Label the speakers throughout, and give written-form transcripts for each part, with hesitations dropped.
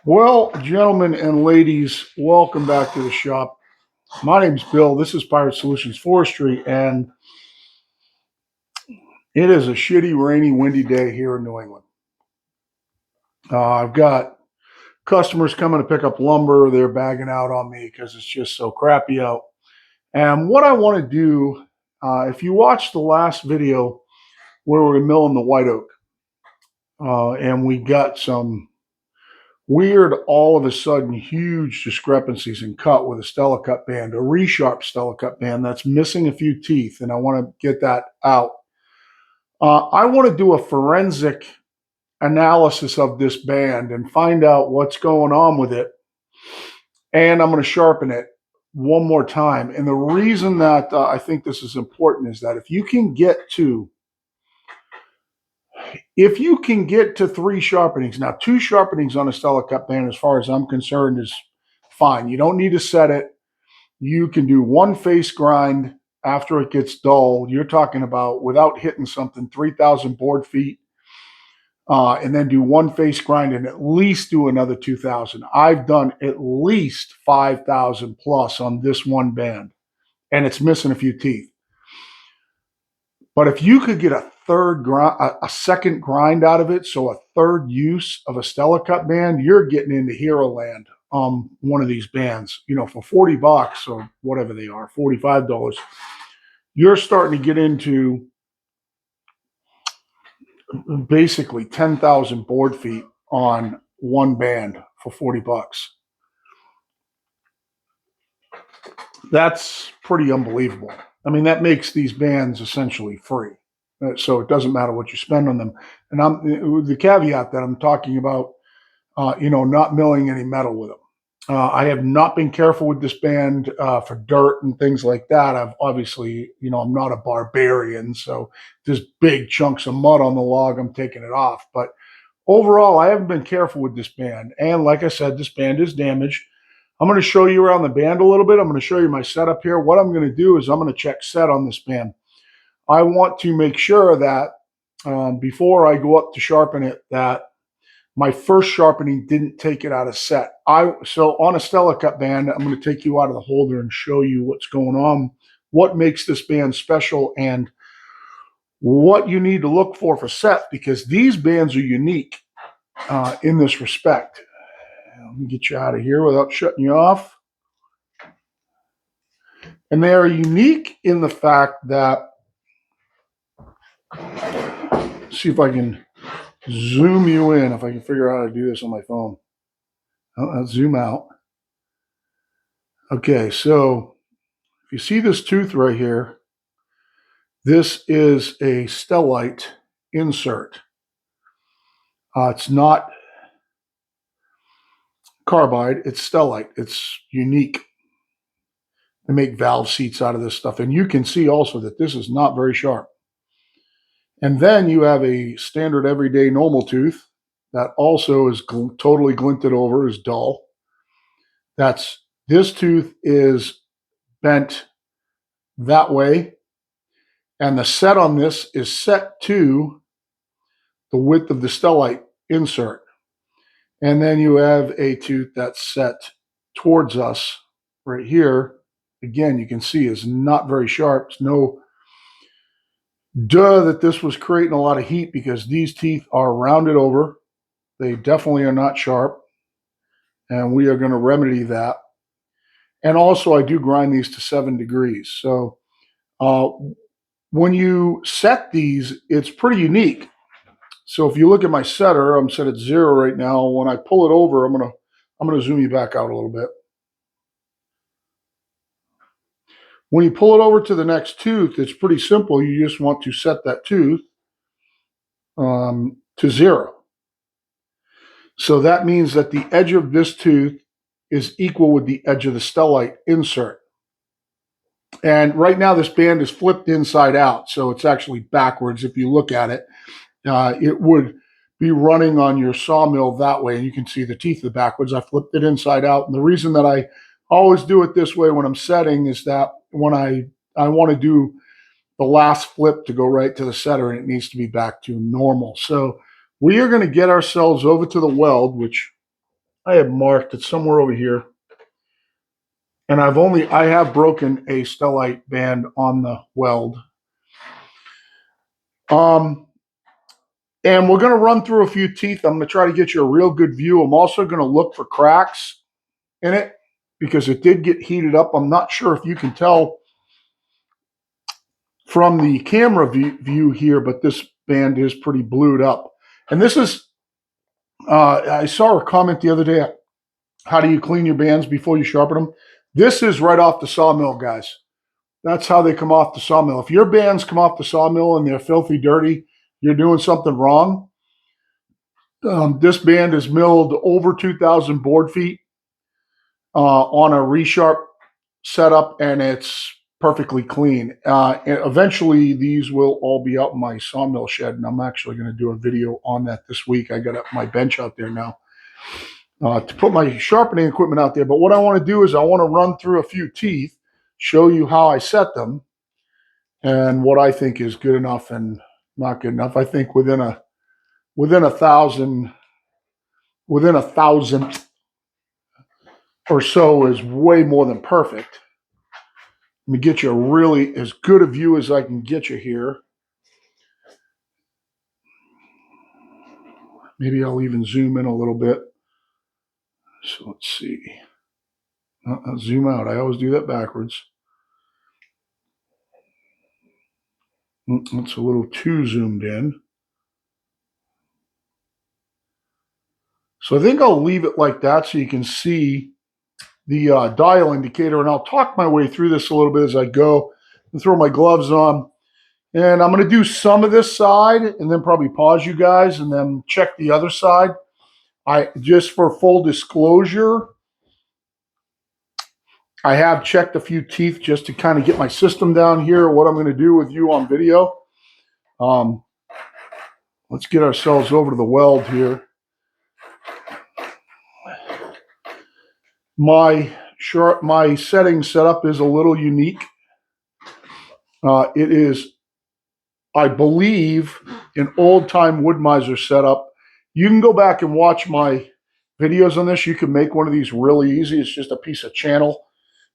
Speaker 1: Well, gentlemen and ladies, welcome back to the shop. My name's Bill. This is Pirate Solutions Forestry, and it is a shitty, rainy, windy day here in New England. I've got customers coming to pick up lumber. They're bagging out on me because it's just so crappy out. And what I want to do, if you watched the last video where we were milling the white oak, and we got some weird, all of a sudden, huge discrepancies in cut with a Stellicut band, a resharp Stellicut band that's missing a few teeth, and I want to get that out. I want to do a forensic analysis of this band and find out what's going on with it, and I'm going to sharpen it one more time. And the reason that I think this is important is that if you can get to three sharpenings, now two sharpenings on a Stellicut band, as far as I'm concerned, is fine. You don't need to set it. You can do one face grind after it gets dull. You're talking about, without hitting something, 3,000 board feet, and then do one face grind and at least do another 2,000. I've done at least 5,000 plus on this one band, and it's missing a few teeth. But if you could get a second grind out of it, so a third use of a Stellicut band, you're getting into hero land. One of these bands, for $40 or whatever they are, $45, you're starting to get into basically 10,000 board feet on one band for $40. That's pretty unbelievable. I mean, that makes these bands essentially free. So it doesn't matter what you spend on them. And the caveat that I'm talking about, not milling any metal with them. I have not been careful with this band for dirt and things like that. I've obviously, I'm not a barbarian, so there's big chunks of mud on the log, I'm taking it off. But overall, I haven't been careful with this band. And like I said, this band is damaged. I'm going to show you around the band a little bit. I'm going to show you my setup here. What I'm going to do is I'm going to check set on this band. I want to make sure that before I go up to sharpen it, that my first sharpening didn't take it out of set. So on a Stellicut band, I'm going to take you out of the holder and show you what's going on, what makes this band special, and what you need to look for set, because these bands are unique in this respect. Let me get you out of here without shutting you off. And they are unique in the fact that, see if I can zoom you in, if I can figure out how to do this on my phone. I'll zoom out. Okay, so if you see this tooth right here, this is a Stellite insert. It's not carbide, it's Stellite. It's unique. They make valve seats out of this stuff. And you can see also that this is not very sharp. And then you have a standard everyday normal tooth that also is totally glinted over, is dull. This tooth is bent that way. And the set on this is set to the width of the Stellite insert. And then you have a tooth that's set towards us right here. Again, you can see is not very sharp. It's no duh that this was creating a lot of heat, because these teeth are rounded over. They definitely are not sharp. And we are going to remedy that. And also, I do grind these to 7 degrees. So when you set these, it's pretty unique. So if you look at my setter, I'm set at 0 right now. When I pull it over, I'm gonna zoom you back out a little bit. When you pull it over to the next tooth, it's pretty simple. You just want to set that tooth to 0. So that means that the edge of this tooth is equal with the edge of the Stellite insert. And right now this band is flipped inside out, so it's actually backwards. If you look at it, it would be running on your sawmill that way, and you can see the teeth are backwards. I flipped it inside out, and the reason that I always do it this way when I'm setting is that when I want to do the last flip to go right to the setter, and it needs to be back to normal. So we are going to get ourselves over to the weld, which I have marked it somewhere over here. And I have broken a Stellite band on the weld. And we're going to run through a few teeth. I'm going to try to get you a real good view. I'm also going to look for cracks in it because it did get heated up. I'm not sure if you can tell from the camera view here, but this band is pretty blued up. And this is, I saw a comment the other day, how do you clean your bands before you sharpen them? This is right off the sawmill, guys. That's how they come off the sawmill. If your bands come off the sawmill and they're filthy dirty, you're doing something wrong. This band is milled over 2,000 board feet on a resharp setup, and it's perfectly clean. And eventually, these will all be out in my sawmill shed, and I'm actually going to do a video on that this week. I got my bench out there now to put my sharpening equipment out there. But what I want to do is I want to run through a few teeth, show you how I set them, and what I think is good enough and not good enough. I think within a thousand or so is way more than perfect. Let me get you really as good a view as I can get you here. Maybe I'll even zoom in a little bit. So let's see. I'll zoom out. I always do that backwards. It's a little too zoomed in. So I think I'll leave it like that so you can see the dial indicator, and I'll talk my way through this a little bit as I go and throw my gloves on. And I'm going to do some of this side and then probably pause you guys and then check the other side. Just for full disclosure, I have checked a few teeth just to kind of get my system down here, what I'm going to do with you on video. Let's get ourselves over to the weld here. My setting setup is a little unique. It is, I believe, an old-time Wood-Mizer setup. You can go back and watch my videos on this. You can make one of these really easy. It's just a piece of channel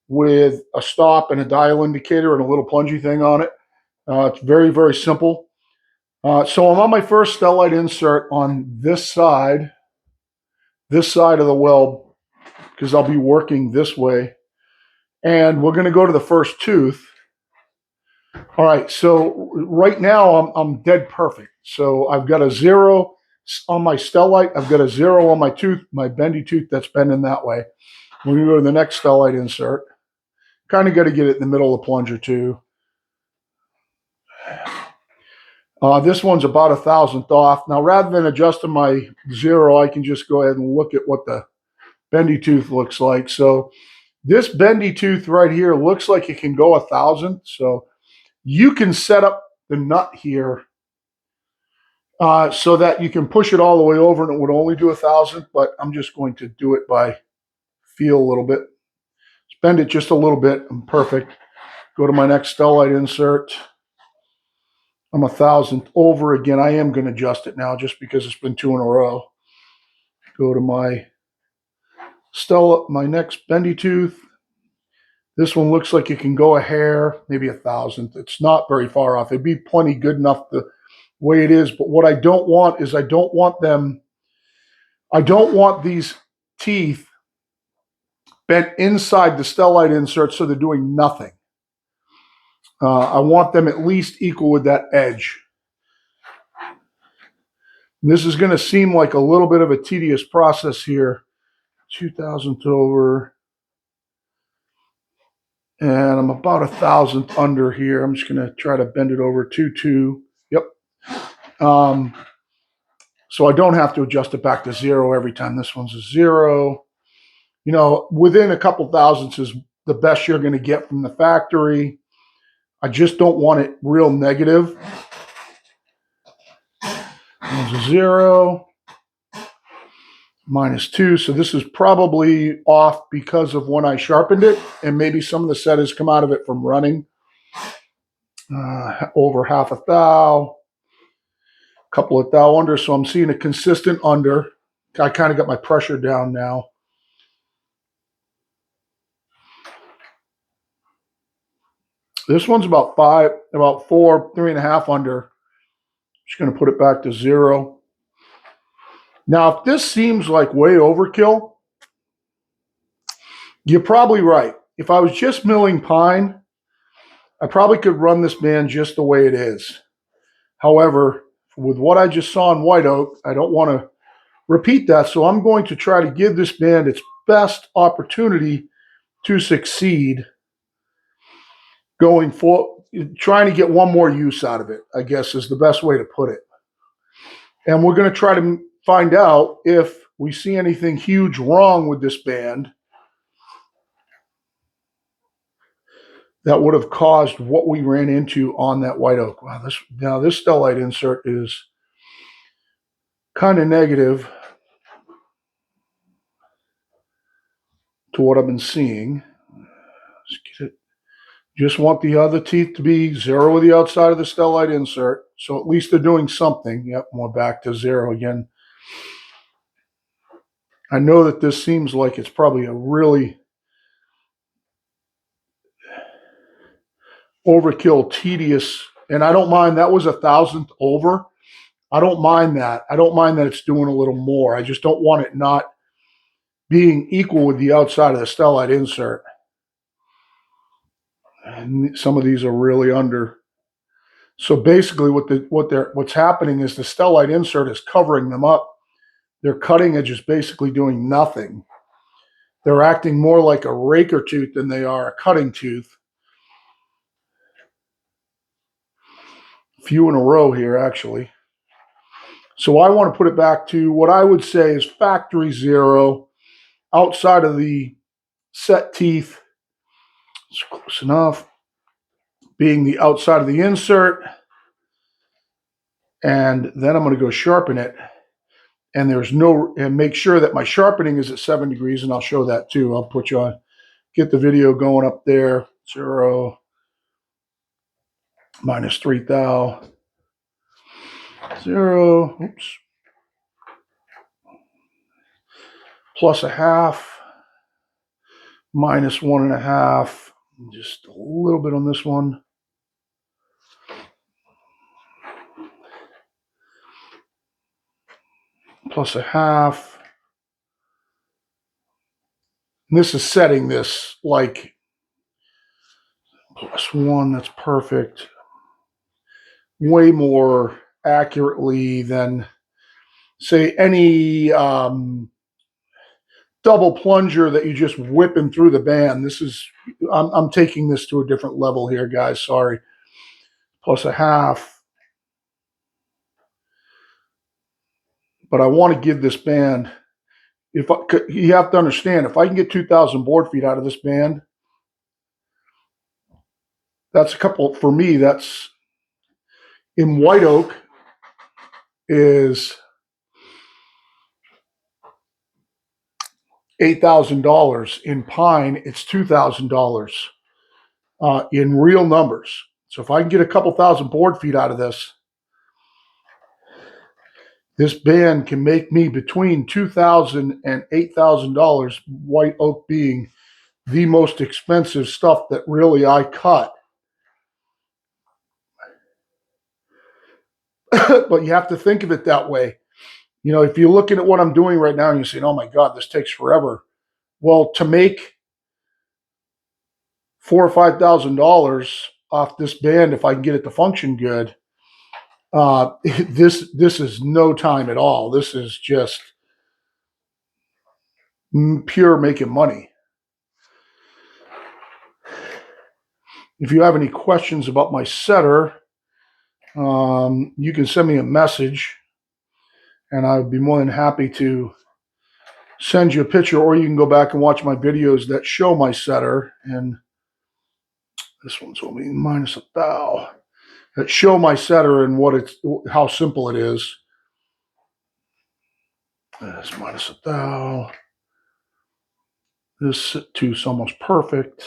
Speaker 1: with a stop and a dial indicator and a little plungy thing on it. It's very, very simple. So I'm on my first Stellite insert on this side of the weld, because I'll be working this way. And we're going to go to the first tooth. All right, so right now I'm dead perfect. So I've got a 0 on my Stellite. I've got a 0 on my tooth, my bendy tooth that's bending that way. We're going to go to the next Stellite insert. Kind of got to get it in the middle of the plunger too. This one's about 1,000th off. Now, rather than adjusting my 0, I can just go ahead and look at what the bendy tooth looks like. So this bendy tooth right here looks like it can go 1,000th. So you can set up the nut here so that you can push it all the way over and it would only do 1,000th, but I'm just going to do it by feel a little bit. Just bend it just a little bit. I'm perfect. Go to my next Stellite insert. I'm 1,000th over again. I am going to adjust it now just because it's been 2 in a row. Go to my my next bendy tooth. This one looks like it can go a hair, maybe 1,000th. It's not very far off. It'd be plenty good enough the way it is. But what I don't want is I don't want these teeth bent inside the Stellite insert so they're doing nothing. I want them at least equal with that edge. This is going to seem like a little bit of a tedious process here. 2,000th over. And I'm about 1,000th under here. I'm just going to try to bend it over 2. Yep. So I don't have to adjust it back to 0 every time. This one's a 0. You know, within a couple thousandths is the best you're going to get from the factory. I just don't want it real negative. There's a 0. -2. So this is probably off because of when I sharpened it, and maybe some of the set has come out of it from running. Over half a thou, couple of thou under. So I'm seeing a consistent under. I kind of got my pressure down now. This one's about 4, 3.5 under. Just going to put it back to 0. Now, if this seems like way overkill, you're probably right. If I was just milling pine, I probably could run this band just the way it is. However, with what I just saw in white oak, I don't want to repeat that. So I'm going to try to give this band its best opportunity to succeed going for, trying to get one more use out of it, I guess is the best way to put it. And we're going to try to find out if we see anything huge wrong with this band that would have caused what we ran into on that white oak. Wow, this Stellite insert is kind of negative to what I've been seeing. Let's get it. Just want the other teeth to be 0 with the outside of the Stellite insert. So at least they're doing something. Yep, we're back to 0 again. I know that this seems like it's probably a really overkill, tedious, and I don't mind. That was 1,000th over. I don't mind that. I don't mind that it's doing a little more. I just don't want it not being equal with the outside of the Stellite insert. And some of these are really under. So basically what's happening is the Stellite insert is covering them up. Their cutting edge is basically doing nothing. They're acting more like a raker tooth than they are a cutting tooth. Few in a row here, actually. So I want to put it back to what I would say is factory 0, outside of the set teeth. It's close enough. Being the outside of the insert. And then I'm going to go sharpen it. And make sure that my sharpening is at 7 degrees, and I'll show that too. I'll put you on, get the video going up there. 0, minus 3 thou. 0, oops. Plus a half. Minus 1.5. Just a little bit on this one. Plus a half. And this is setting this like plus 1. That's perfect. Way more accurately than, say, any double plunger that you just whipping through the band. This is, I'm taking this to a different level here, guys. Sorry. Plus a half. But I want to give this band, you have to understand, if I can get 2,000 board feet out of this band, that's a couple, for me, that's in white oak is $8,000. In pine, it's $2,000 in real numbers. So if I can get a couple thousand board feet out of this band can make me between $2,000 and $8,000, white oak being the most expensive stuff that really I cut. But you have to think of it that way. You know, if you're looking at what I'm doing right now and you're saying, oh my God, this takes forever. Well, to make $4,000 or $5,000 off this band, if I can get it to function good, this is no time at all. This is just pure making money. If you have any questions about my setter, you can send me a message, and I would be more than happy to send you a picture, or you can go back and watch my videos that show my setter. And this one's only minus a thou. That show my setter and how simple it is. That's minus a thou. This two's almost perfect.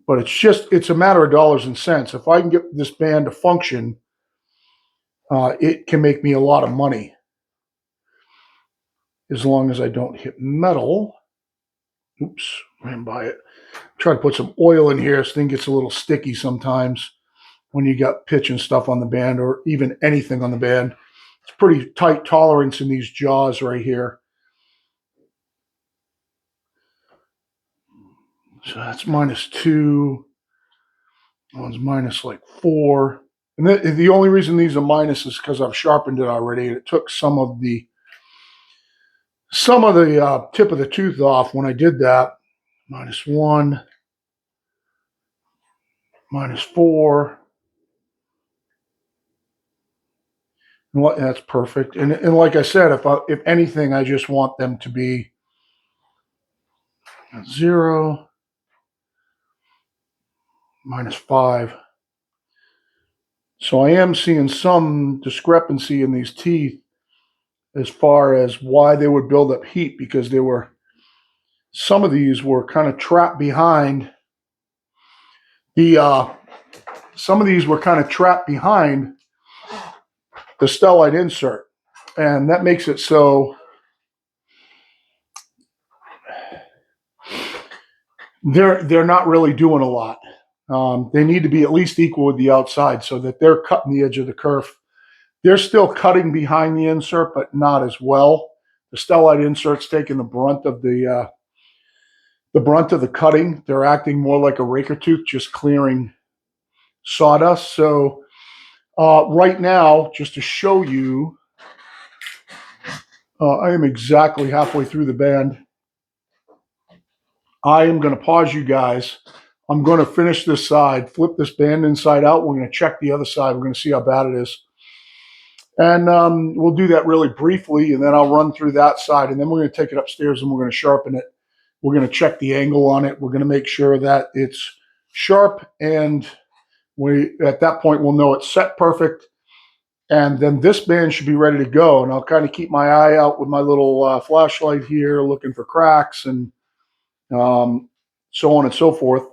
Speaker 1: But it's a matter of dollars and cents. If I can get this band to function, it can make me a lot of money as long as I don't hit metal. Oops, ran by it. Try to put some oil in here. This thing gets a little sticky sometimes when you got pitch and stuff on the band, or even anything on the band. It's pretty tight tolerance in these jaws right here. So that's -2. That one's minus like 4. And the only reason these are minus is because I've sharpened it already. It took some of the tip of the tooth off when I did that. -1, -4. And that's perfect. And like I said, if anything, I just want them to be 0, -5. So I am seeing some discrepancy in these teeth as far as why they would build up heat, because some of these were kind of trapped behind the some of these were kind of trapped behind the Stellite insert, and that makes it so they're not really doing a lot. They need to be at least equal with the outside so that they're cutting the edge of the kerf. They're still cutting behind the insert, but not as well. The Stellite insert's taking the brunt of the cutting. They're acting more like a raker tooth, just clearing sawdust. So right now, just to show you, I am exactly halfway through the band. I am going to pause you guys. I'm going to finish this side, flip this band inside out. We're going to check the other side. We're going to see how bad it is. And we'll do that really briefly, and then I'll run through that side, and then we're going to take it upstairs and we're going to sharpen it. We're going to check the angle on it. We're going to make sure that it's sharp, and at that point we'll know it's set perfect. And then this band should be ready to go. And I'll kind of keep my eye out with my little flashlight here, looking for cracks and so on and so forth.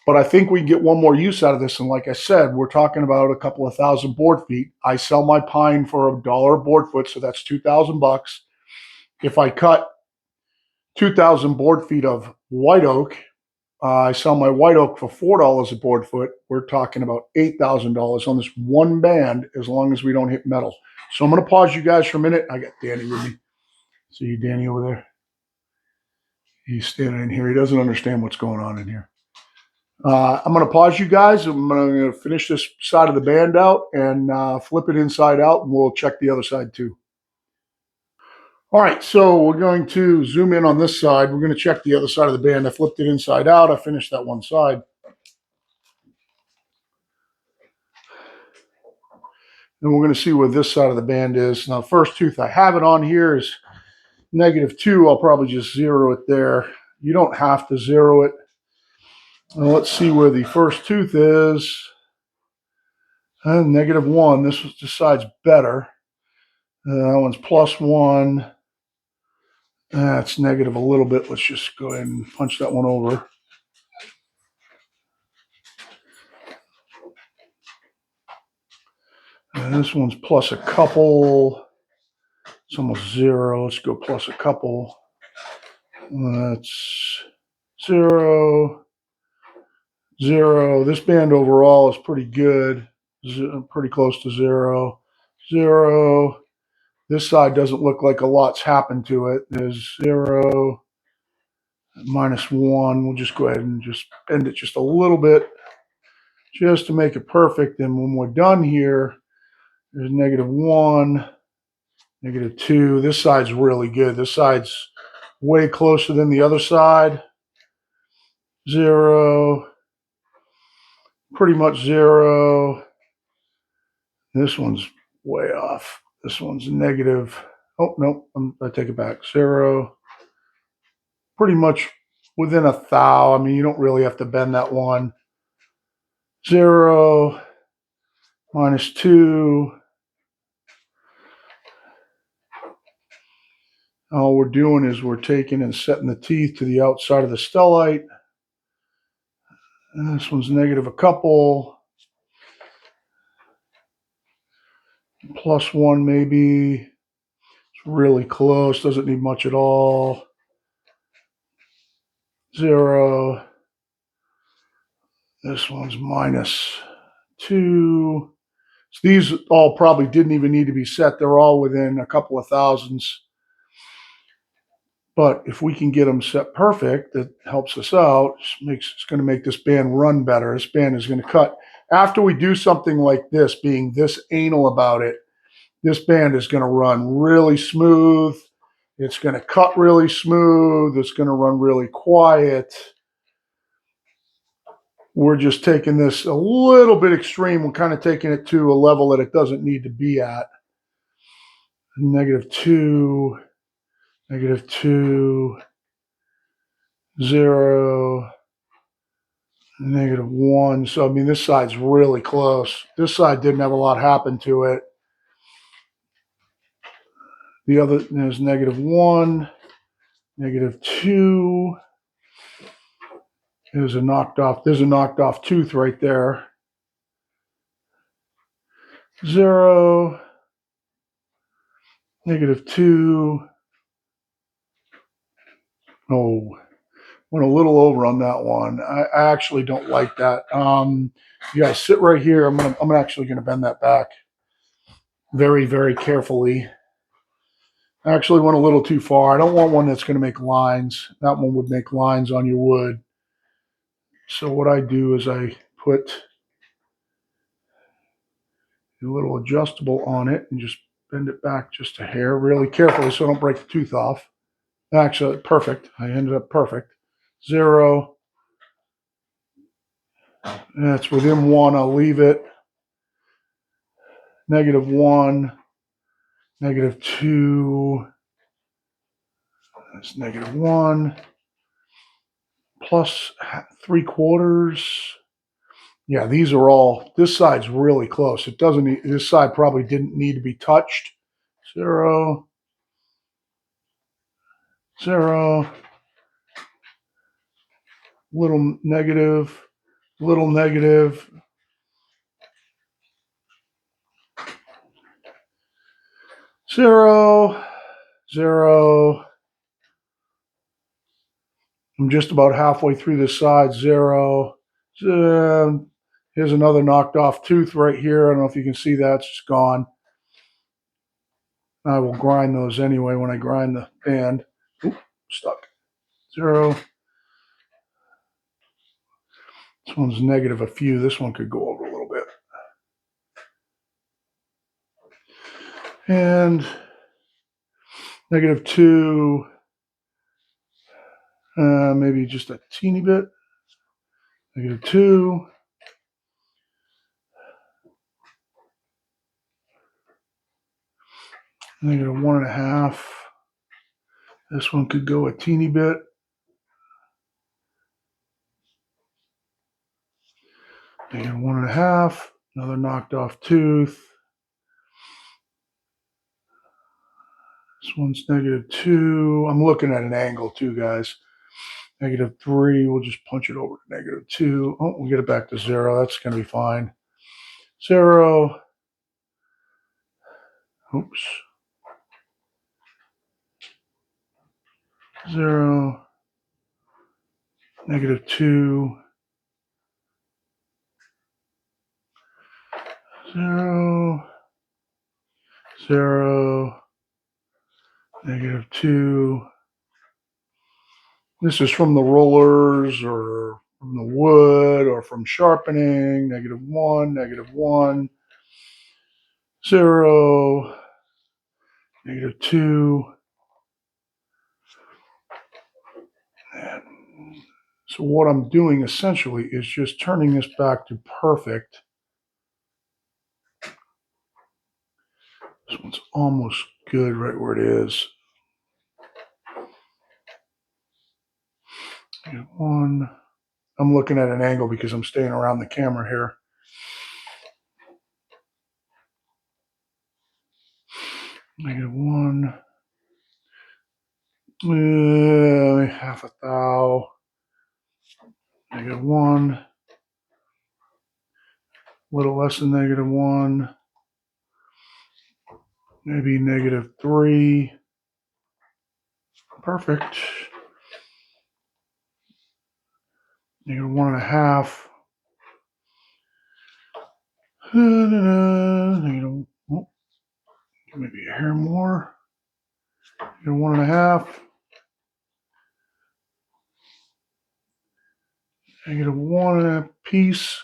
Speaker 1: But I think we can get one more use out of this. And like I said, we're talking about a couple of thousand board feet. I sell my pine for $1 a board foot, so that's $2,000. If I cut 2,000 board feet of white oak, I sell my white oak for $4 a board foot. We're talking about $8,000 on this one band, as long as we don't hit metal. So I'm going to pause you guys for a minute. I got Danny with me. See you, Danny, over there. He's standing in here. He doesn't understand what's going on in here. I'm going to pause you guys. I'm going to finish this side of the band out and flip it inside out, and we'll check the other side too. All right, so we're going to zoom in on this side. We're going to check the other side of the band. I flipped it inside out. I finished that one side. And we're going to see where this side of the band is. Now, the first tooth I have it on here is -2. I'll probably just zero it there. You don't have to zero it. Now, let's see where the first tooth is. -1. This side's better. That one's +1. That's negative a little bit. Let's just go ahead and punch that one over. And this one's plus a couple. It's almost 0. Let's go plus a couple. That's 0, 0. This band overall is pretty good. Pretty close to 0, 0. This side doesn't look like a lot's happened to it. There's 0, -1. We'll just go ahead and just bend it just a little bit, just to make it perfect. And when we're done here, there's -1, -2. This side's really good. This side's way closer than the other side. 0, pretty much 0. This one's way off. This one's negative. Oh, no, I take it back. 0, pretty much within a thou. I mean, you don't really have to bend that one. 0, -2. All we're doing is we're taking and setting the teeth to the outside of the Stellite. And this one's negative a couple. +1 maybe. It's really close. Doesn't need much at all. 0. This one's -2. So these all probably didn't even need to be set. They're all within a couple of thousandths. But if we can get them set perfect, that helps us out. It's going to make this band run better. This band is going to cut. After we do something like this, being this anal about it, this band is going to run really smooth. It's going to cut really smooth. It's going to run really quiet. We're just taking this a little bit extreme. We're kind of taking it to a level that it doesn't need to be at. -2, -2, 0, -1. So, I mean, this side's really close. This side didn't have a lot happen to it. The other is -1, -2. There's a knocked off tooth right there. 0, -2. Oh, went a little over on that one. I actually don't like that. You guys sit right here. I'm actually gonna bend that back very, very carefully. I actually went a little too far. I don't want one that's gonna make lines. That one would make lines on your wood. So what I do is I put a little adjustable on it and just bend it back just a hair really carefully so I don't break the tooth off. Actually, perfect. I ended up perfect. 0. That's within 1. I'll leave it. -1, -2. That's -1. +3/4. Yeah, these are all, this side's really close. It doesn't need, this side probably didn't need to be touched. 0, 0, little negative, 0, 0. I'm just about halfway through this side. 0. Here's another knocked off tooth right here. I don't know if you can see that. It's just gone. I will grind those anyway when I grind the band. Oop, stuck. 0. This one's negative a few. This one could go over a little bit. And -2. Maybe just a teeny bit. -2. -1.5. This one could go a teeny bit. -1.5. Another knocked off tooth. This one's -2. I'm looking at an angle too, guys. -3. We'll just punch it over to -2. Oh, we'll get it back to 0. That's going to be fine. 0. Oops. 0. -2. 0. 0. -2. This is from the rollers or from the wood or from sharpening. -1, -1. 0. -2. And so what I'm doing essentially is just turning this back to perfect. This one's almost good right where it is. -1. I'm looking at an angle because I'm staying around the camera here. -1. Half a thou. -1. A little less than -1. maybe -3. Perfect. -1.5. Oh, maybe a hair more. -1.5. -1 piece.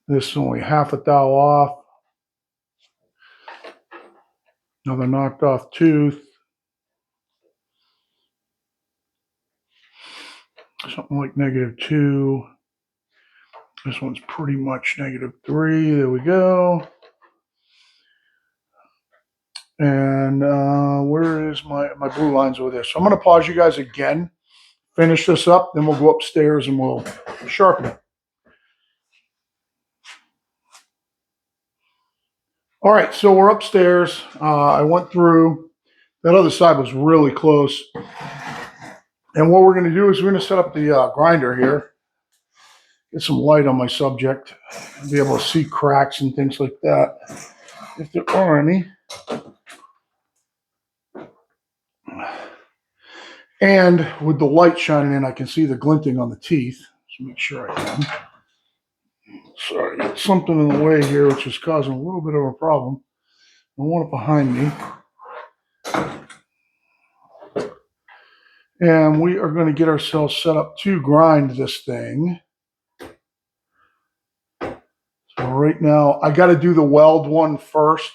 Speaker 1: This is only half a thou off. Another knocked off tooth. Something like -2. This one's pretty much -3. There we go. And where is my blue lines over there? So I'm going to pause you guys again, finish this up, then we'll go upstairs and we'll sharpen it. All right, so we're upstairs. I went through. That other side was really close. And what we're going to do is we're going to set up the grinder here. Get some light on my subject. Be able to see cracks and things like that, if there are any. And with the light shining in, I can see the glinting on the teeth. Just make sure I can. Sorry, got something in the way here, which is causing a little bit of a problem. I want it behind me. And we are going to get ourselves set up to grind this thing. So right now, I got to do the weld one first.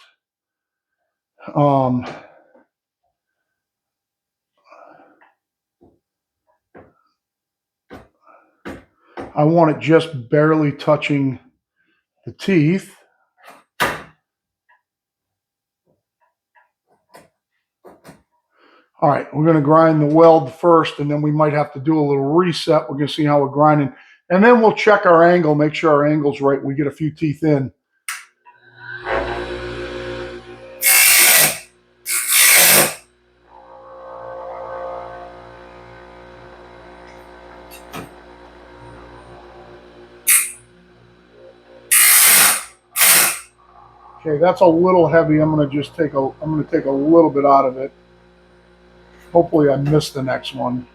Speaker 1: I want it just barely touching the teeth. All right, we're going to grind the weld first, and then we might have to do a little reset. We're going to see how we're grinding. And then we'll check our angle, make sure our angle's right. We get a few teeth in. Okay, that's a little heavy. I'm going to just take a little bit out of it. Hopefully I missed the next one.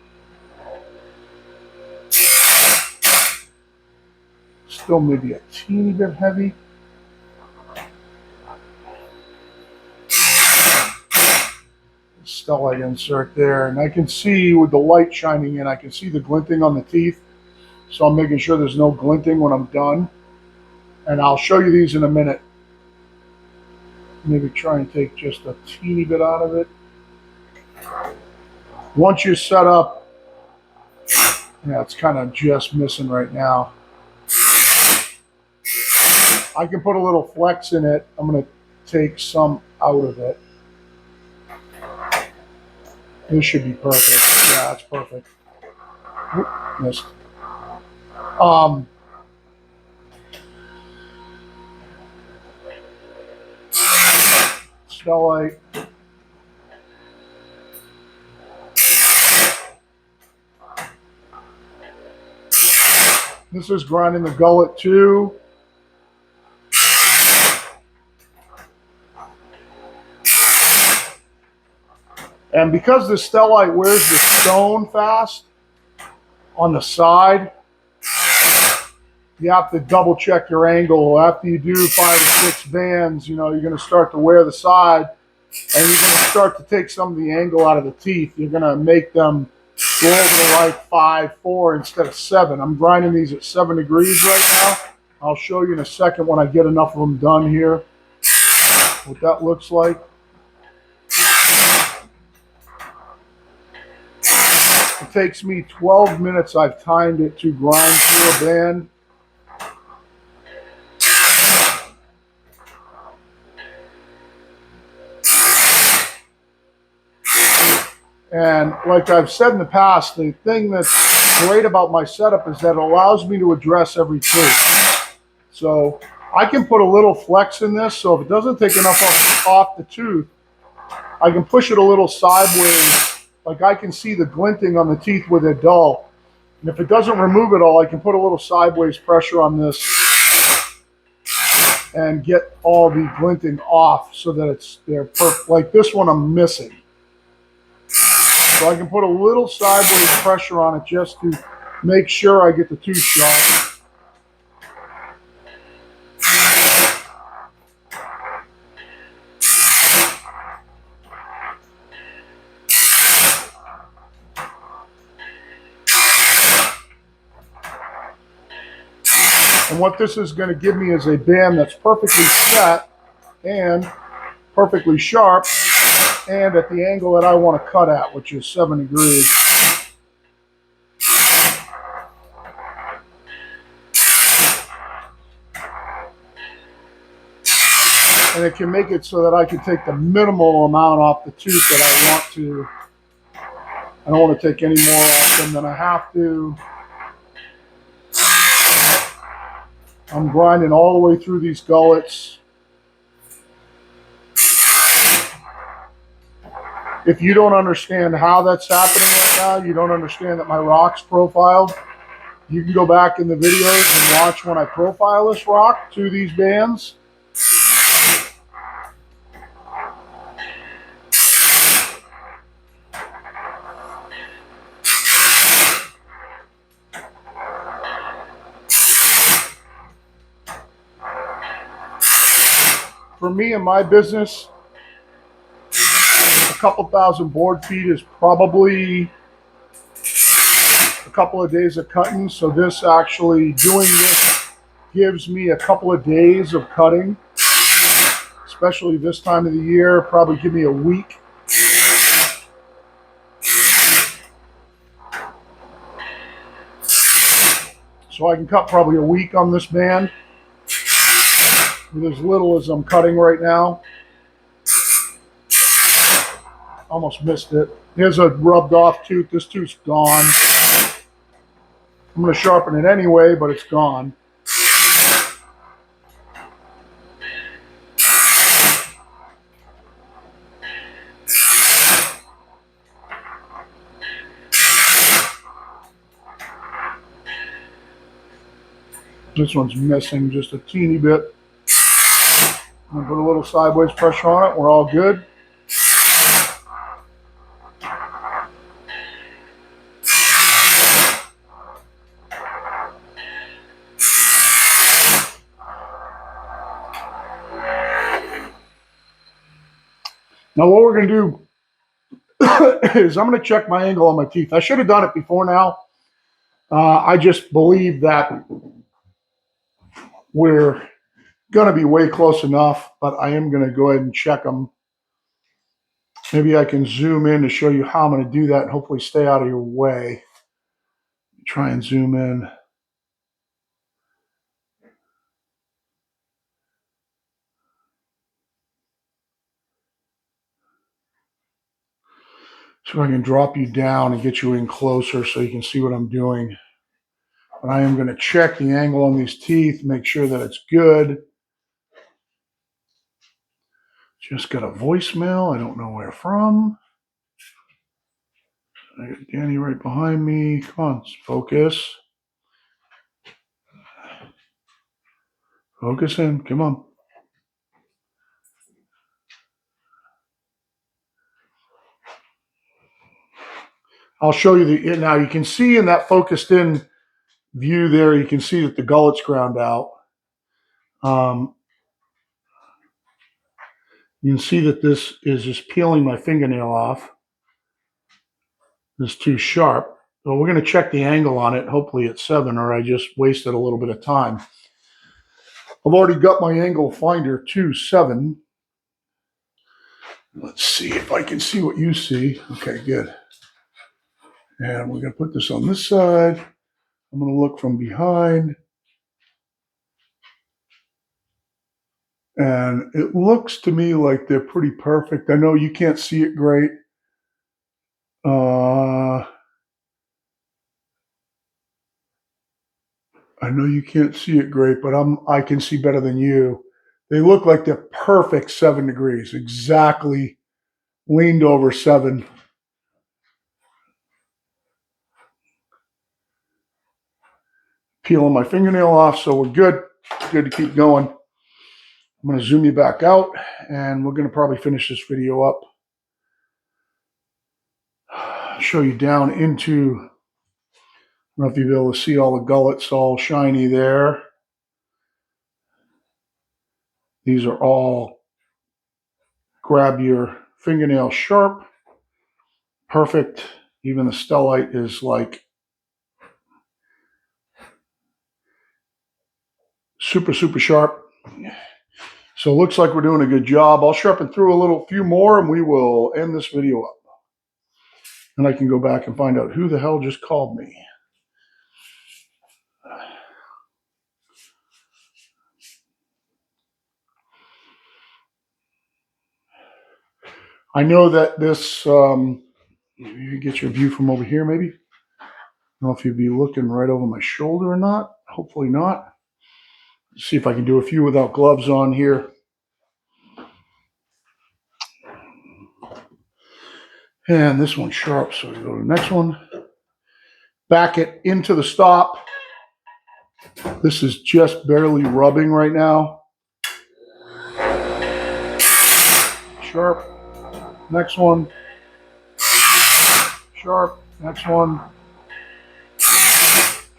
Speaker 1: Still maybe a teeny bit heavy. Stellicut insert there, and I can see with the light shining in, I can see the glinting on the teeth. So I'm making sure there's no glinting when I'm done. And I'll show you these in a minute. Maybe try and take just a teeny bit out of it. Once you're set up, yeah, it's kind of just missing right now. I can put a little flex in it. I'm going to take some out of it. This should be perfect. Yeah, that's perfect. Oop, missed. Stellicut. This is grinding the gullet too. And because the Stellicut wears the stone fast on the side, you have to double check your angle. After you do 5 or 6 bands, you know, you're going to start to wear the side, and you're going to start to take some of the angle out of the teeth. You're going to make them go over to like 5, 4 instead of 7. I'm grinding these at 7 degrees right now. I'll show you in a second when I get enough of them done here, what that looks like. It takes me 12 minutes. I've timed it to grind through a band. And like I've said in the past, the thing that's great about my setup is that it allows me to address every tooth. So I can put a little flex in this, so if it doesn't take enough off the tooth, I can push it a little sideways. Like I can see the glinting on the teeth where they're dull. And if it doesn't remove it all, I can put a little sideways pressure on this and get all the glinting off so that they're perfect. Like this one I'm missing. So I can put a little sideways pressure on it just to make sure I get the tooth sharp. And what this is going to give me is a band that's perfectly set and perfectly sharp and at the angle that I want to cut at, which is 7 degrees. And it can make it so that I can take the minimal amount off the tooth that I want to. I don't want to take any more off them than I have to. I'm grinding all the way through these gullets. If you don't understand how that's happening right now, you don't understand that my rock's profiled, you can go back in the videos and watch when I profile this rock to these bands. For me and my business, a couple thousand board feet is probably a couple of days of cutting. So this actually, doing this gives me a couple of days of cutting, especially this time of the year, probably give me a week. So I can cut probably a week on this band with as little as I'm cutting right now. Almost missed it. Here's a rubbed off tooth. This tooth's gone. I'm going to sharpen it anyway, but it's gone. This one's missing just a teeny bit. I'm going to put a little sideways pressure on it. We're all good. Now what we're going to do is I'm going to check my angle on my teeth. I should have done it before now. I just believe that we're going to be way close enough, but I am going to go ahead and check them. Maybe I can zoom in to show you how I'm going to do that and hopefully stay out of your way. Try and zoom in. So I can drop you down and get you in closer so you can see what I'm doing. But I am going to check the angle on these teeth, make sure that it's good. Just got a voicemail. I don't know where from. I got Danny right behind me. Come on, focus. Focus in. Come on. I'll show you the, now you can see in that focused in view there, you can see that the gullet's ground out. You can see that this is just peeling my fingernail off. It's too sharp. So we're going to check the angle on it. Hopefully it's 7, or I just wasted a little bit of time. I've already got my angle finder to 7. Let's see if I can see what you see. Okay, good. And we're going to put this on this side. I'm going to look from behind. And it looks to me like they're pretty perfect. I know you can't see it great. I know you can't see it great, but I can see better than you. They look like they're perfect 7 degrees, exactly leaned over 7. Peeling my fingernail off, so we're good. Good to keep going. I'm going to zoom you back out, and we're going to probably finish this video up. Show you down into, I don't know if you'll be able to see all the gullets all shiny there. These are all grab your fingernail sharp. Perfect. Even the Stellite is like super, super sharp. So it looks like we're doing a good job. I'll sharpen through a few more, and we will end this video up. And I can go back and find out who the hell just called me. I know that this, you get your view from over here maybe. I don't know if you'd be looking right over my shoulder or not. Hopefully not. Let's see if I can do a few without gloves on here. And this one's sharp, so we go to the next one. Back it into the stop. This is just barely rubbing right now. Sharp. Next one. Sharp. Next one.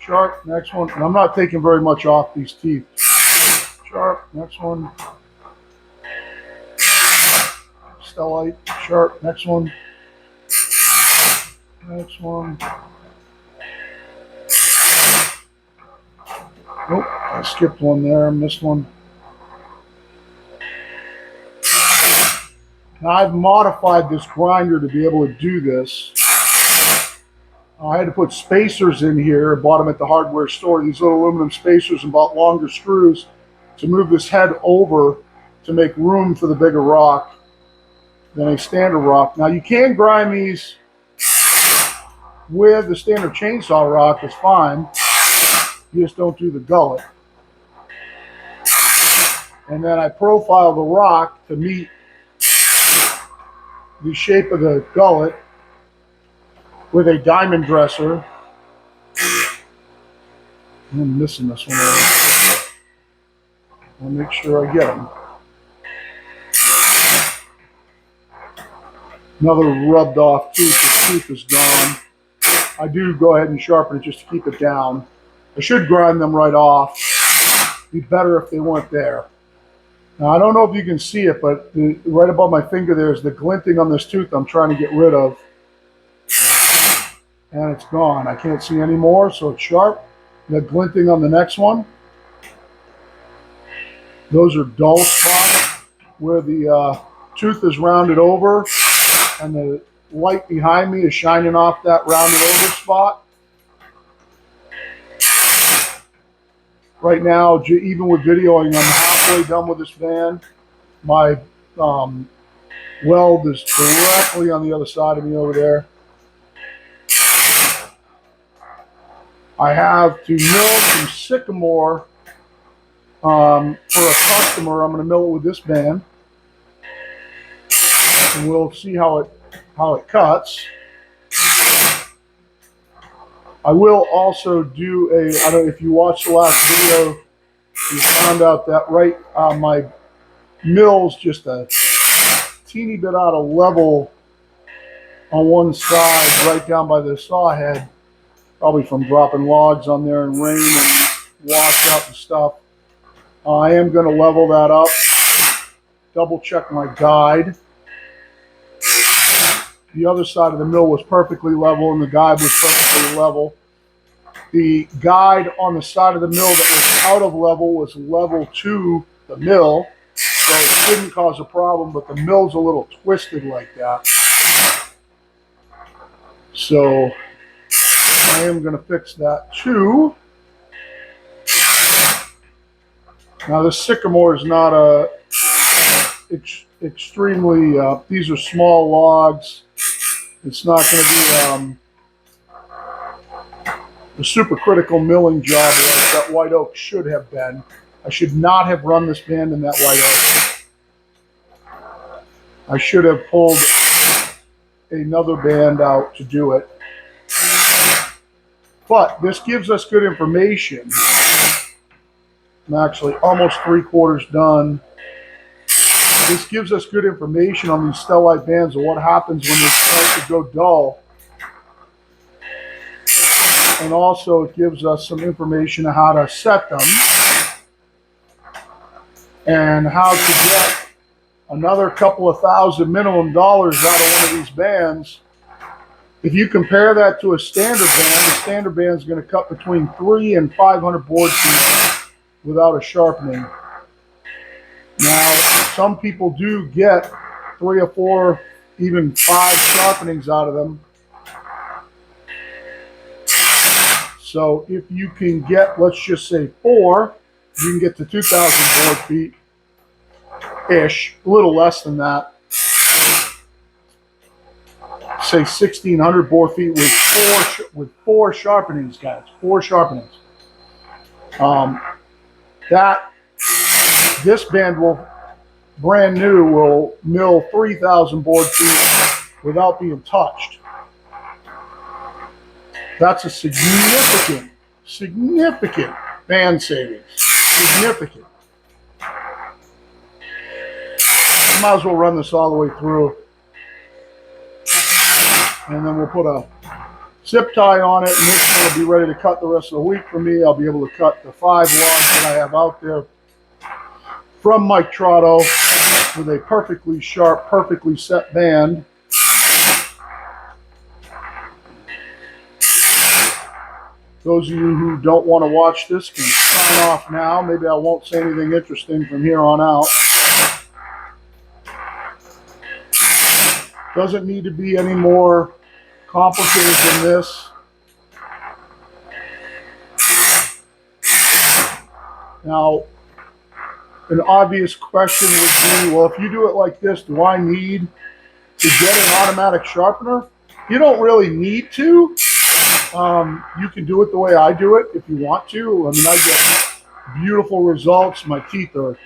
Speaker 1: Sharp. Next one. And I'm not taking very much off these teeth. Sharp. Next one. Stellite. Sharp. Next one. Next one. Nope. I skipped one there. Missed one. Now I've modified this grinder to be able to do this. I had to put spacers in here. I bought them at the hardware store. These little aluminum spacers and bought longer screws to move this head over to make room for the bigger rock than a standard rock. Now you can grind these with the standard chainsaw rock. It's fine. You just don't do the gullet. And then I profile the rock to meet the shape of the gullet with a diamond dresser. I'm missing this one. I'll make sure I get them. Another rubbed off tooth. The tooth is gone. I do go ahead and sharpen it just to keep it down. I should grind them right off. Be better if they weren't there. Now, I don't know if you can see it, but right above my finger there is the glinting on this tooth I'm trying to get rid of. And it's gone. I can't see any more, so it's sharp. The glinting on the next one. Those are dull spots where the tooth is rounded over and the light behind me is shining off that rounded over spot. Right now, even with videoing, I'm halfway done with this van. My weld is directly on the other side of me over there. I have to mill some sycamore for a customer. I'm going to mill it with this band, and we'll see how it cuts. I will also do I don't know if you watched the last video, you found out that my mill's just a teeny bit out of level on one side, right down by the saw head, probably from dropping logs on there and rain and wash out and stuff. I am going to level that up, double check my guide. The other side of the mill was perfectly level and the guide was perfectly level. The guide on the side of the mill that was out of level was level to the mill, so it shouldn't cause a problem, but the mill's a little twisted like that. So I am going to fix that too. Now this sycamore is not extremely, these are small logs. It's not going to be a super critical milling job like that white oak should have been. I should not have run this band in that white oak. I should have pulled another band out to do it. But this gives us good information I'm actually almost 3/4 done. This gives us good information on these Stellite bands and what happens when they start to go dull. And also it gives us some information on how to set them and how to get another couple of $1,000 minimum dollars out of one of these bands. If you compare that to a standard band, the standard band is going to cut between 300 and 500 board feet without a sharpening. Now, some people do get 3 or 4, even 5 sharpenings out of them. So if you can get, let's just say 4, you can get to 2,000 board feet-ish, a little less than that. Say 1,600 board feet with four sharpenings, guys. 4 sharpenings. This band will, brand new, will mill 3,000 board feet without being touched. That's a significant band savings. Significant. You might as well run this all the way through. And then we'll put a zip tie on it, and this one will be ready to cut the rest of the week for me. I'll be able to cut the 5 logs that I have out there from Mike Trotto with a perfectly sharp, perfectly set band. Those of you who don't want to watch this can sign off now. Maybe I won't say anything interesting from here on out. Doesn't need to be any more complicated than this. Now, an obvious question would be, well, if you do it like this, do I need to get an automatic sharpener? You don't really need to. You can do it the way I do it if you want to. I mean, I get beautiful results. My teeth are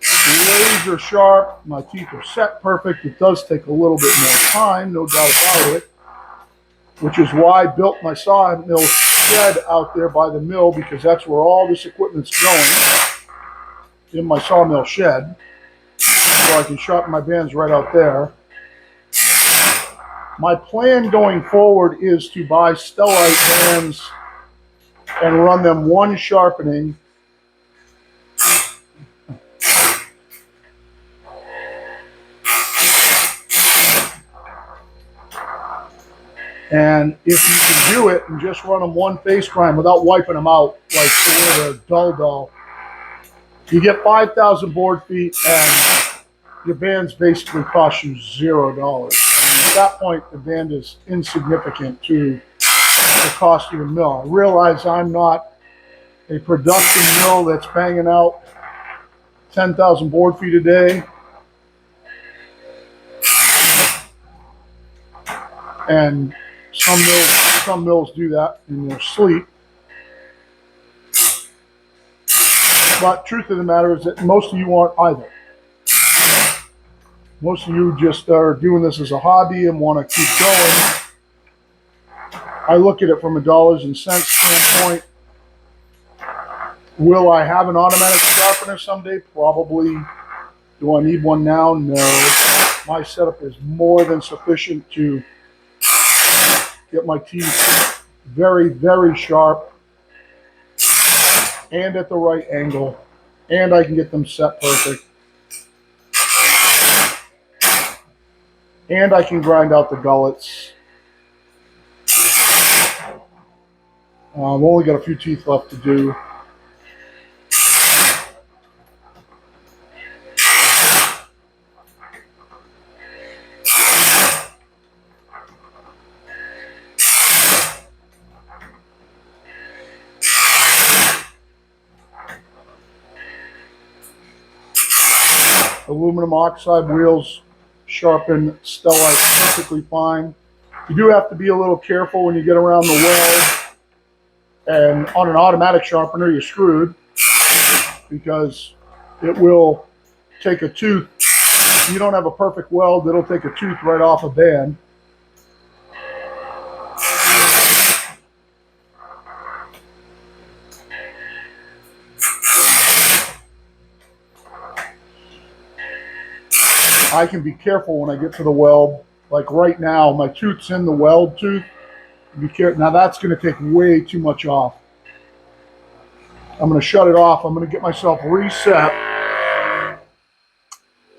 Speaker 1: laser sharp. My teeth are set perfect. It does take a little bit more time, no doubt about it, which is why I built my sawmill shed out there by the mill, because that's where all this equipment's going, in my sawmill shed, so I can sharpen my bands right out there. My plan going forward is to buy Stellite bands and run them 1 sharpening. And if you can do it and just run them 1 face grind without wiping them out, like so where they're dull, you get 5,000 board feet and your bands basically cost you $0. At that point, the band is insignificant to the cost of your mill. I realize I'm not a production mill that's banging out 10,000 board feet a day. And some mills do that in their sleep. But truth of the matter is that most of you aren't either. Most of you just are doing this as a hobby and want to keep going. I look at it from a dollars and cents standpoint. Will I have an automatic sharpener someday? Probably. Do I need one now? No. My setup is more than sufficient to get my teeth very, very sharp and at the right angle, and I can get them set perfect. And I can grind out the gullets. I've only got a few teeth left to do. Aluminum oxide wheels sharpen Stellite perfectly fine. You do have to be a little careful when you get around the weld, and on an automatic sharpener you're screwed, because it will take a tooth. If you don't have a perfect weld, it'll take a tooth right off a band. I can be careful when I get to the weld. Like right now, my tooth's in the weld tooth. Be careful. Now that's going to take way too much off. I'm going to shut it off. I'm going to get myself reset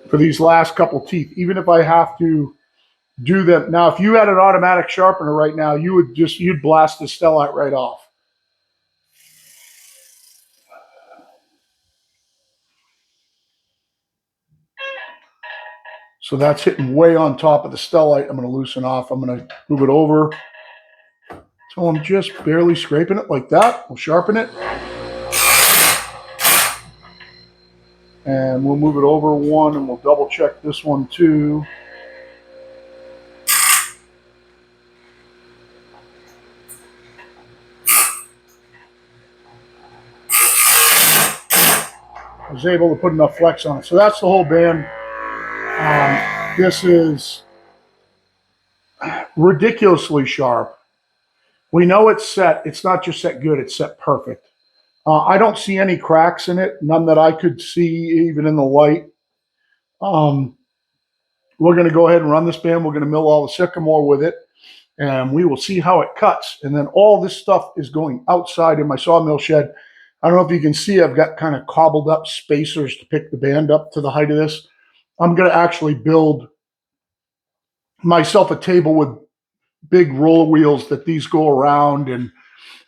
Speaker 1: for these last couple teeth, even if I have to do them. Now, if you had an automatic sharpener right now, you'd blast the Stellite right off. So that's hitting way on top of the Stellite. I'm going to loosen off. I'm going to move it over. So I'm just barely scraping it like that. We'll sharpen it. And we'll move it over one, and we'll double check this one too. I was able to put enough flex on it. So that's the whole band. This is ridiculously sharp. We know it's set. It's not just set good, it's set perfect. I don't see any cracks in it, none that I could see even in the light. We're going to go ahead and run this band. We're going to mill all the sycamore with it, and we will see how it cuts. And then all this stuff is going outside in my sawmill shed. I don't know if you can see, I've got kind of cobbled up spacers to pick the band up to the height of this. I'm going to actually build myself a table with big roller wheels that these go around, and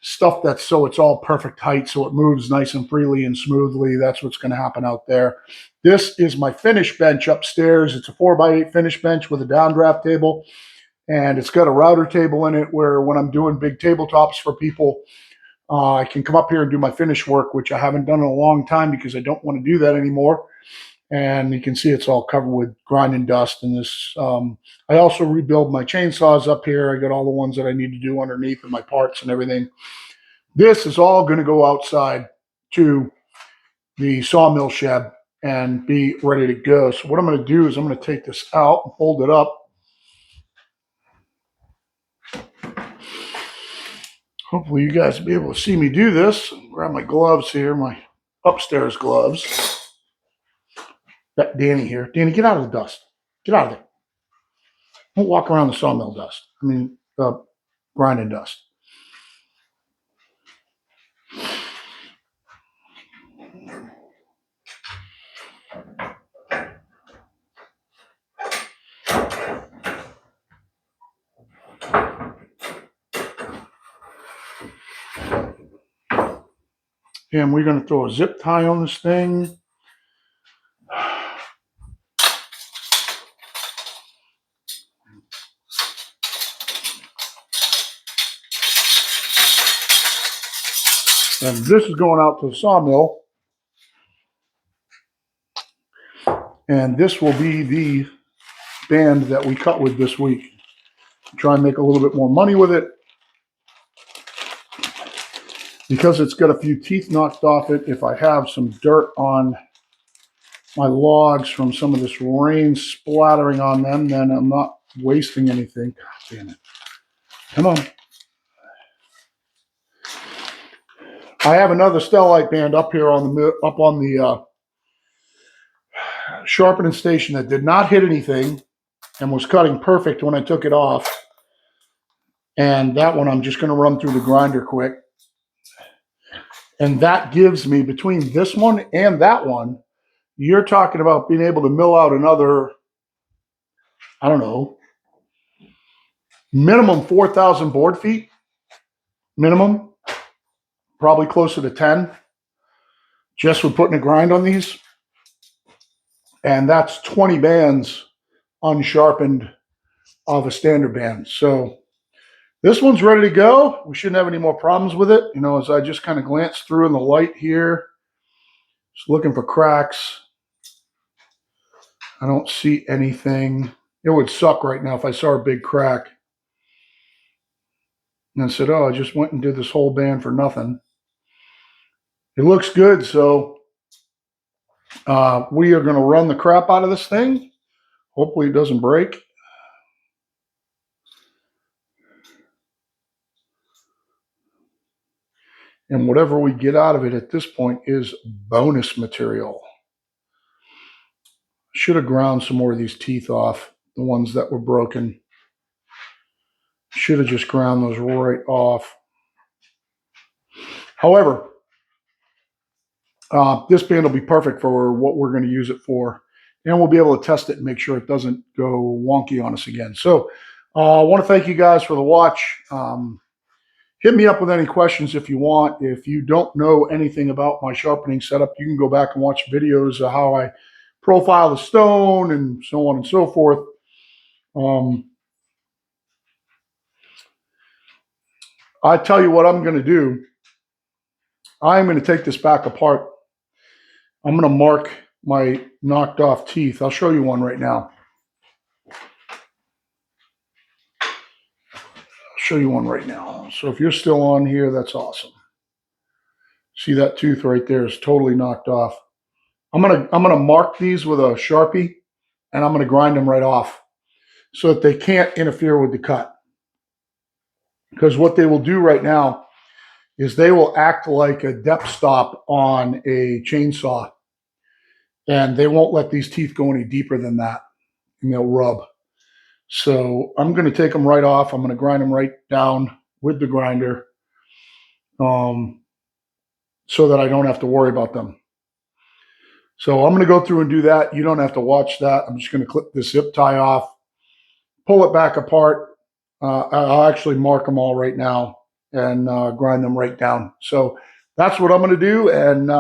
Speaker 1: stuff that's so it's all perfect height, so it moves nice and freely and smoothly. That's what's going to happen out there. This is my finish bench upstairs. It's a 4x8 finish bench with a downdraft table, and it's got a router table in it where when I'm doing big tabletops for people, I can come up here and do my finish work, which I haven't done in a long time because I don't want to do that anymore. And you can see it's all covered with grind and dust. And this, I also rebuild my chainsaws up here. I got all the ones that I need to do underneath and my parts and everything. This is all going to go outside to the sawmill shed and be ready to go. So what I'm going to do is I'm going to take this out and hold it up. Hopefully you guys will be able to see me do this. Grab my gloves here, my upstairs gloves. Got Danny here. Danny, get out of the dust. Get out of there. Don't walk around the sawmill dust. I mean, grinding dust. And we're going to throw a zip tie on this thing. And this is going out to the sawmill. And this will be the band that we cut with this week. Try and make a little bit more money with it. Because it's got a few teeth knocked off it, if I have some dirt on my logs from some of this rain splattering on them, then I'm not wasting anything. God damn it. Come on. I have another Stellite band up here on the sharpening station that did not hit anything and was cutting perfect when I took it off. And that one I'm just going to run through the grinder quick. And that gives me, between this one and that one, you're talking about being able to mill out another, I don't know, minimum 4,000 board feet. Minimum. Probably closer to 10. Just with putting a grind on these. And that's 20 bands unsharpened of a standard band. So this one's ready to go. We shouldn't have any more problems with it. You know, as I just kind of glance through in the light here, just looking for cracks. I don't see anything. It would suck right now if I saw a big crack and I said, oh, I just went and did this whole band for nothing. It looks good, so we are going to run the crap out of this thing. Hopefully it doesn't break. And whatever we get out of it at this point is bonus material. Should have ground some more of these teeth off, the ones that were broken. Should have just ground those right off. However, this band will be perfect for what we're going to use it for. And we'll be able to test it and make sure it doesn't go wonky on us again. So I want to thank you guys for the watch. Hit me up with any questions if you want. If you don't know anything about my sharpening setup, you can go back and watch videos of how I profile the stone and so on and so forth. I tell you what I'm going to do. I'm going to take this back apart. I'm going to mark my knocked off teeth. I'll show you one right now. Show you one right now. So if you're still on here, that's awesome. See that tooth right there is totally knocked off. I'm gonna mark these with a Sharpie, and I'm gonna grind them right off so that they can't interfere with the cut. Because what they will do right now is they will act like a depth stop on a chainsaw, and they won't let these teeth go any deeper than that, and they'll rub. So I'm going to take them right off. I'm going to grind them right down with the grinder so that I don't have to worry about them. So I'm going to go through and do that. You don't have to watch that. I'm just going to clip this zip tie off, pull it back apart. I'll actually mark them all right now and grind them right down. So that's what I'm going to do. And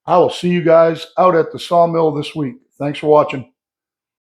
Speaker 1: I will see you guys out at the sawmill this week. Thanks for watching.